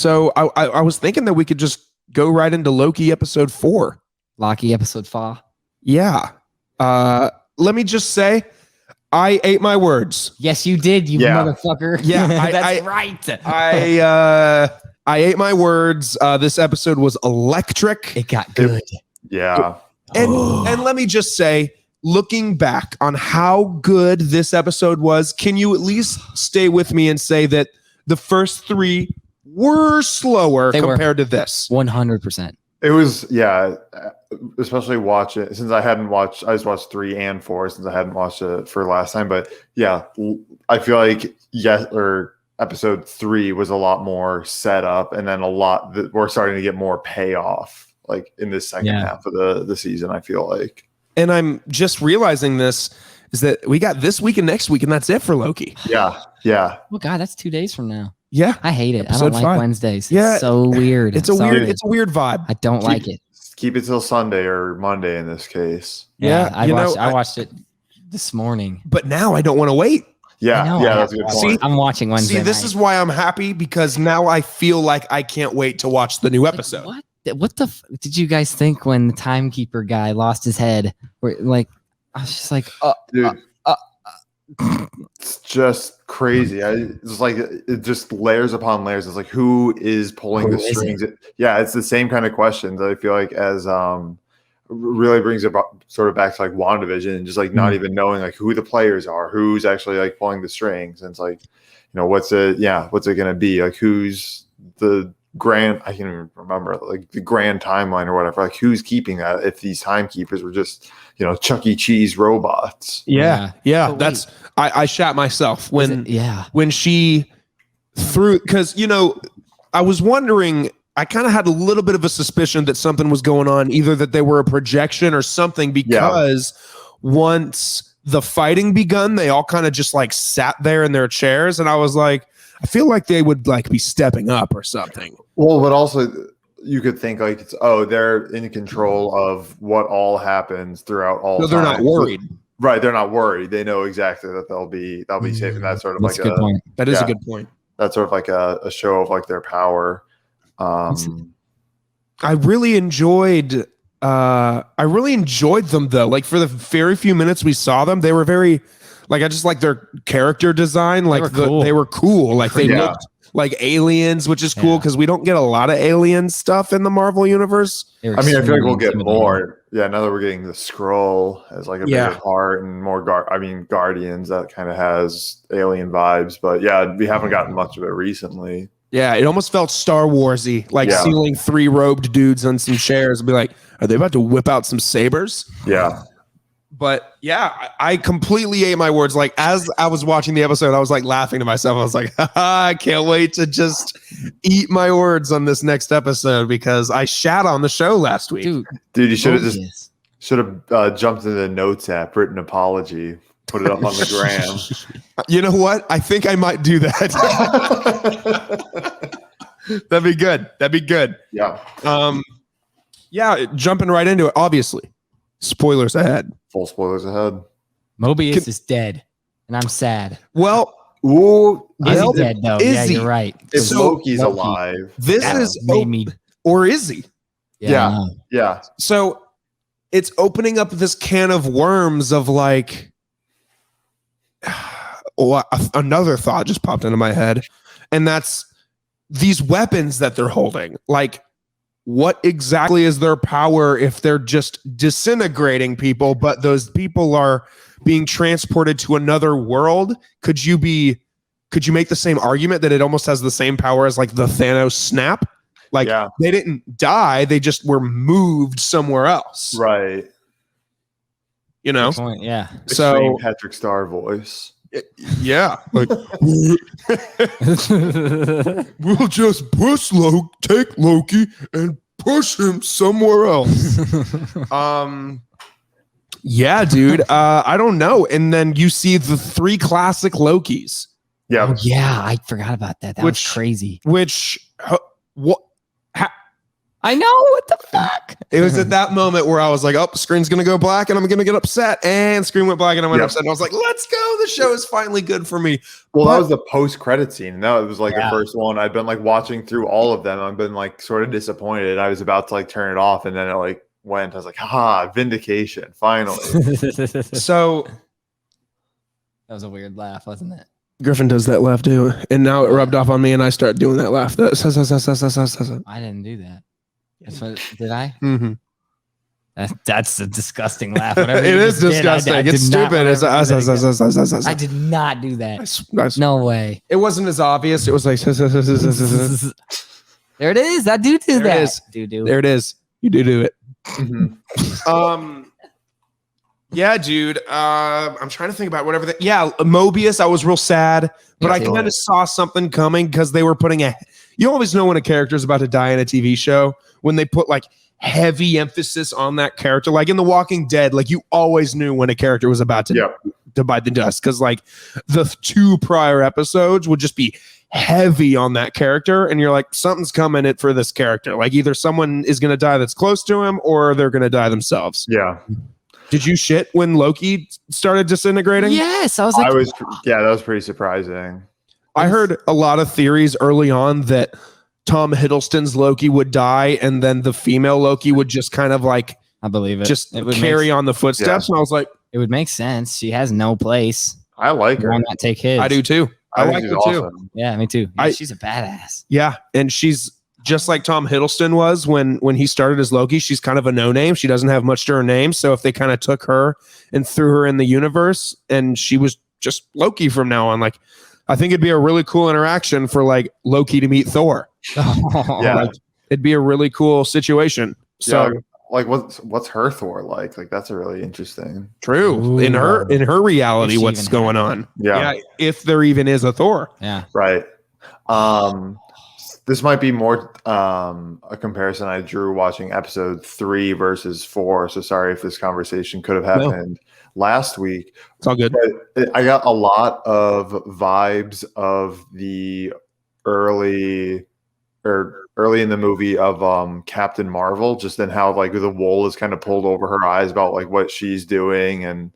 So I was thinking that we could just go right into Loki episode 4. Loki episode 4. Yeah. Let me just say, I ate my words. Yes, you did, you motherfucker. Yeah, that's right. I ate my words. This episode was electric. It got good. Yeah. And let me just say, looking back on how good this episode was, can you at least stay with me and say that the first 3 were slower compared to this? 100%. It was, especially watch it since I just watched 3 and 4 since I hadn't watched it for last time. But yeah, I feel like episode 3 was a lot more set up, and then we're starting to get more payoff like in this second half of the season, I feel like. And I'm just realizing this is that we got this week and next week, and that's it for Loki. Yeah. Oh God, that's 2 days from now. Yeah. I hate it. Episode I don't like 5. Wednesdays. Yeah. It's so weird. It's a weird vibe. I don't like it. Keep it till Sunday or Monday in this case. Yeah. I watched it this morning. But now I don't want to wait. Yeah, that's a good point. I'm watching Wednesday. This is why I'm happy, because now I feel like I can't wait to watch the new episode. What did you guys think when the timekeeper guy lost his head? I was just like, dude, it's just crazy. It's like it just layers upon layers. It's like, who is pulling the strings? It's the same kind of questions that I feel like as really brings it sort of back to like WandaVision, and just like not even knowing like who the players are, who's actually like pulling the strings. And it's like, what's it going to be? Like, who's the grand, I can't even remember, like the grand timeline or whatever, like who's keeping that if these timekeepers were just, Chuck E. Cheese robots. Yeah. That's, I shat myself when she threw, because, I was wondering, I kind of had a little bit of a suspicion that something was going on, either that they were a projection or something, because once the fighting begun, they all kind of just like sat there in their chairs. And I was like, I feel like they would like be stepping up or something. Well, but also you could think like they're in control of what all happens throughout all. So they're not worried. Right. They're not worried. They know exactly that they'll be safe. And that's sort of that's like a good point. That is a good point. That's sort of like a show of like their power. I really enjoyed them though. Like for the very few minutes we saw them, they were very, like, I just like their character design. Like they were cool. Like they looked like aliens, which is cool because we don't get a lot of alien stuff in the Marvel universe. I mean, I feel like we'll get more. Yeah, now that we're getting the Skrull as like a bigger part and more Guardians, that kind of has alien vibes. But yeah, we haven't gotten much of it recently. Yeah, it almost felt Star Wars-y, like sealing 3 robed dudes on some chairs and be like, are they about to whip out some sabers? Yeah. But yeah, I completely ate my words. Like as I was watching the episode, I was like laughing to myself. I was like, I can't wait to just eat my words on this next episode, because I shat on the show last week. Dude, you should have jumped into the notes app, written an apology, put it up on the gram. You know what? I think I might do that. That'd be good. Yeah. Jumping right into it. Obviously, spoilers ahead. Full spoilers ahead. Mobius is dead, and I'm sad. Well, is he dead though? Yeah, you're right. If Loki's alive, this is made me. Or is he? Yeah. So it's opening up this can of worms of like. Another thought just popped into my head, and that's these weapons that they're holding. Like, what exactly is their power if they're just disintegrating people, but those people are being transported to another world? Could you make the same argument that it almost has the same power as like the Thanos snap? Like they didn't die, they just were moved somewhere else. Right. Good point, yeah. So Patrick Star voice. Yeah, like we'll just take Loki and push him somewhere else. Yeah, dude. I don't know. And then you see the 3 classic Lokis. Yeah, I forgot about that. That was crazy. I know, what the fuck? It was at that moment where I was like, oh, the screen's going to go black and I'm going to get upset. And screen went black and I went upset. And I was like, let's go. The show is finally good for me. Well, that was the post-credit scene. And that was like Yeah. the first one. I'd been like watching through all of them. I've been like sort of disappointed. I was about to like turn it off and then it like went. I was like, haha, vindication, finally. So That was a weird laugh, wasn't it? Griffin does that laugh too. And now it rubbed off on me and I start doing that laugh. I didn't do that. That's what, did I? Mm-hmm. That's a disgusting laugh. Whatever It you is just did, disgusting. I It's did not- stupid. It's whatever I did not do that. No way. It wasn't as obvious. It was like There it is. I do There it that. is. Do. there it is. You do it. Mhm. Yeah, dude. I'm trying to think about whatever. Mobius. I was real sad, but Me I too. kind of saw something coming because they were putting a. You always know when a character is about to die in a TV show when they put like heavy emphasis on that character. Like in The Walking Dead, like you always knew when a character was about to bite the dust because like the 2 prior episodes would just be heavy on that character, and you're like, something's coming it for this character. Like either someone is going to die that's close to him, or they're going to die themselves. Yeah. Did you shit when Loki started disintegrating? Yes, I was like, That was pretty surprising. I heard a lot of theories early on that Tom Hiddleston's Loki would die, and then the female Loki would just kind of like I believe it. just It would carry make, on the footsteps. And I was like, It would make sense. She has no place. I like her. Why not take his? I do too. I think like she's her too. awesome. Yeah, me too. Yeah, I- she's a badass. Yeah, and she's just like Tom Hiddleston was when he started as Loki. She's kind of a no-name. She doesn't have much to her name. So if they kind of took her and threw her in the universe, and she was just Loki from now on, like I think it'd be a really cool interaction for like Loki to meet Thor. Yeah. Like, it'd be a really cool situation. So Yeah, like what's her Thor like? Like that's a really interesting. true in her reality, If she what's even going had on? Yeah. If there even is a Thor. Yeah. Right. This might be more a comparison I drew watching episode 3 versus 4. So sorry if this conversation could have happened last week. It's all good. But I got a lot of vibes of the early in the movie of Captain Marvel, just in how like the wool is kind of pulled over her eyes about like what she's doing and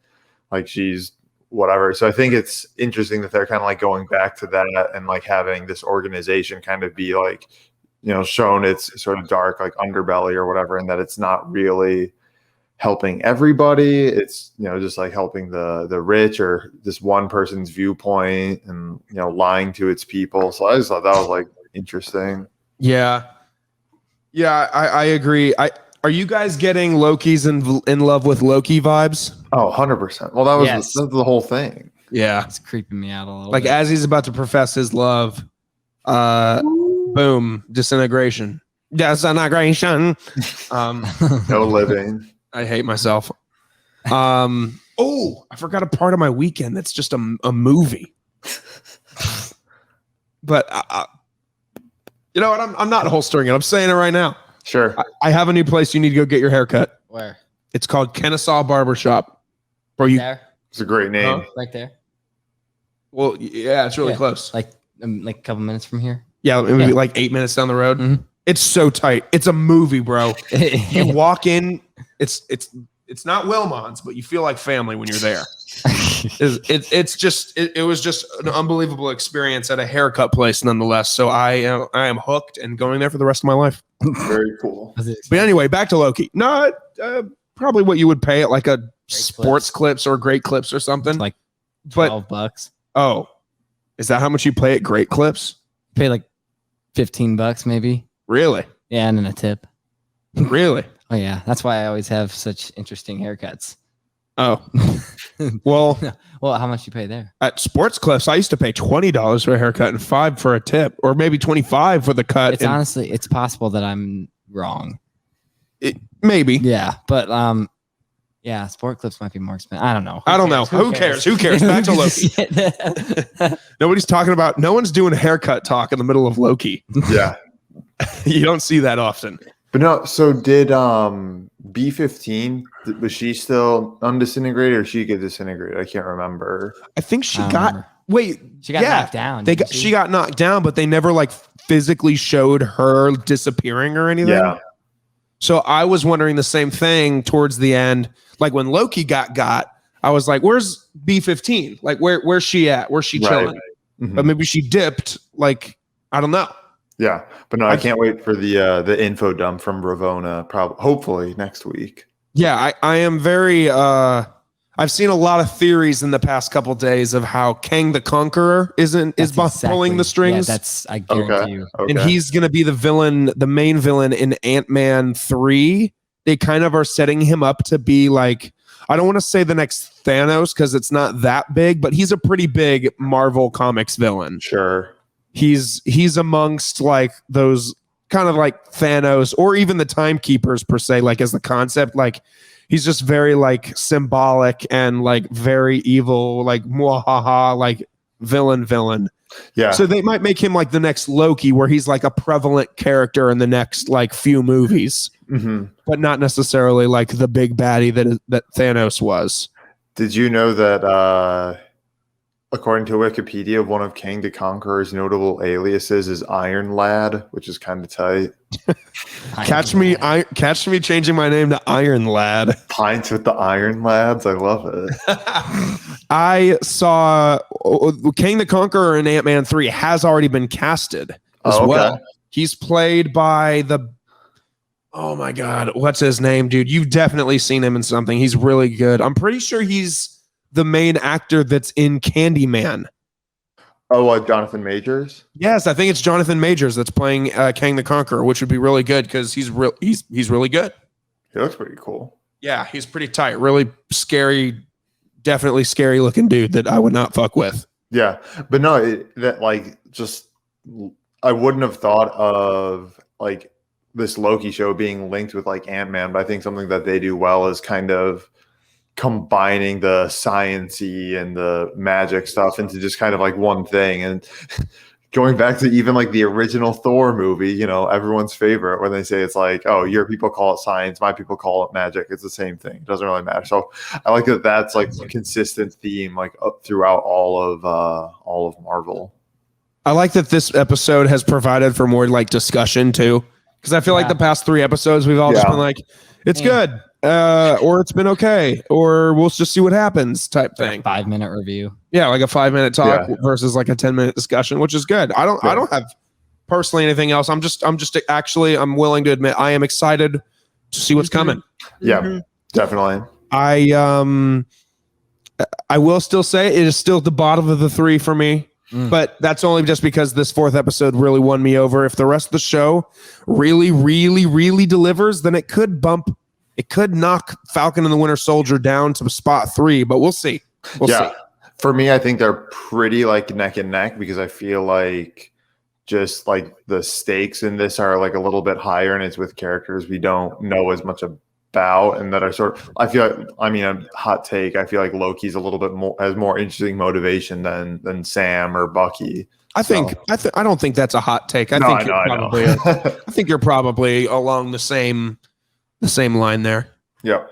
like she's whatever. So I think it's interesting that they're kind of like going back to that and like having this organization kind of be like, you know, shown its sort of dark like underbelly or whatever, and that it's not really helping everybody. It's, you know, just like helping the rich or this one person's viewpoint and, you know, lying to its people. So I just thought that was like interesting. Yeah. I agree. Are you guys getting Loki's in love with Loki vibes? Oh, 100%. Well, that was, Yes. that's the whole thing. Yeah. It's creeping me out a little Like bit. as he's about to profess his love, boom, disintegration. Disintegration. No living. I hate myself. Oh, I forgot a part of my weekend that's just a movie. But you know what? I'm not holstering it. I'm saying it right now. Sure. I have a new place you need to go get your hair cut. Where? It's called Kennesaw Barbershop. Bro, you There? It's a great name. Huh? Right there? well, yeah, it's really Yeah. close. Like a couple minutes from here? Yeah, maybe Yeah. like 8 minutes down the road. Mhm. It's so tight. It's a movie, bro. You walk in. It's not Wilmot's, but you feel like family when you're there. It was just an unbelievable experience at a haircut place, nonetheless. So I am hooked and going there for the rest of my life. Very cool. But anyway, back to Loki. No, probably what you would pay at like a Sports Clips or Great Clips or something. Like but $12. oh, is that how much you pay at Great Clips? Pay like $15 maybe. Really? Yeah, and then a tip. Really? Oh yeah, that's why I always have such interesting haircuts. Oh, well, Well, how much you pay there? at Sports Clips, I used to pay $20 for a haircut and $5 for a tip, or maybe $25 for the cut. It's and honestly, it's possible that I'm wrong. maybe. Yeah, but yeah, sport clips might be more expensive. I don't know. I don't know. Who cares? Who cares? Back to Loki. Nobody's talking about. No one's doing haircut talk in the middle of Loki. Yeah. You don't see that often. But no, so did B-15, was she still undisintegrated or she get disintegrated? I can't remember. I think she I don't got. remember. Wait, She got yeah, knocked down. They didn't got. She got knocked down, but they never like physically showed her disappearing or anything. Yeah. So I was wondering the same thing towards the end. Like when Loki got, I was like, where's B-15? Like where's she at? Where's she chilling? Mhm. But maybe she dipped. Like, I don't know. Yeah. But no, I can't wait for the info dump from Ravonna, hopefully next week. Yeah, I am very I've seen a lot of theories in the past couple days of how Kang the Conqueror is pulling the strings. Yeah, that's I guarantee you. Okay. And he's going to be the main villain in Ant-Man 3. They kind of are setting him up to be like, I don't want to say the next Thanos because it's not that big, but he's a pretty big Marvel Comics villain. Sure. He's amongst like those kind of like Thanos or even the Timekeepers per se, like as the concept, like he's just very like symbolic and like very evil, like mwahaha, like villain. Yeah. So they might make him like the next Loki, where he's like a prevalent character in the next like few movies, but not necessarily like the big baddie that Thanos was. Did you know that according to Wikipedia, one of Kang the Conqueror's notable aliases is Iron Lad, which is kind of tight. Catch me changing my name to Iron Lad. Pints with the Iron Lads. I love it. I saw Kang the Conqueror in Ant-Man 3 has already been casted as well. He's played by oh my God, what's his name, dude? You've definitely seen him in something. He's really good. I'm pretty sure he's the main actor that's in Candyman. Oh, Jonathan Majors? Yes, I think it's Jonathan Majors that's playing Kang the Conqueror, which would be really good because he's really good. He looks pretty cool. Yeah, he's pretty tight. Really scary, definitely scary looking dude that I would not fuck with. Yeah, but no, I wouldn't have thought of like this Loki show being linked with like Ant-Man, but I think something that they do well is kind of combining the science-y and the magic stuff into just kind of like one thing. And going back to even like the original Thor movie, you know, everyone's favorite when they say it's like, oh, your people call it science, my people call it magic. It's the same thing. It doesn't really matter. So I like that that's like a consistent theme like up throughout all of Marvel. I like that this episode has provided for more like discussion too. Because I feel like the past 3 episodes we've all just been like, it's good. Or it's been okay, or we'll just see what happens type thing. 5-minute review. Yeah, like a 5-minute talk versus like a 10-minute discussion, which is good. I don't have personally anything else. I'm I'm willing to admit I am excited to see what's coming. Yeah, definitely. I will still say it is still at the bottom of the 3 for me. But that's only just because this 4th episode really won me over. If the rest of the show really, really, really delivers, then it could knock Falcon and the Winter Soldier down to spot 3, but we'll see. We'll see. For me, I think they're pretty like neck and neck because I feel like just like the stakes in this are like a little bit higher and it's with characters we don't know as much about and that are I feel like, I mean, a hot take, I feel like Loki's a little bit has more interesting motivation than Sam or Bucky. I don't think that's a hot take. I think you're probably along the same line there. Yep.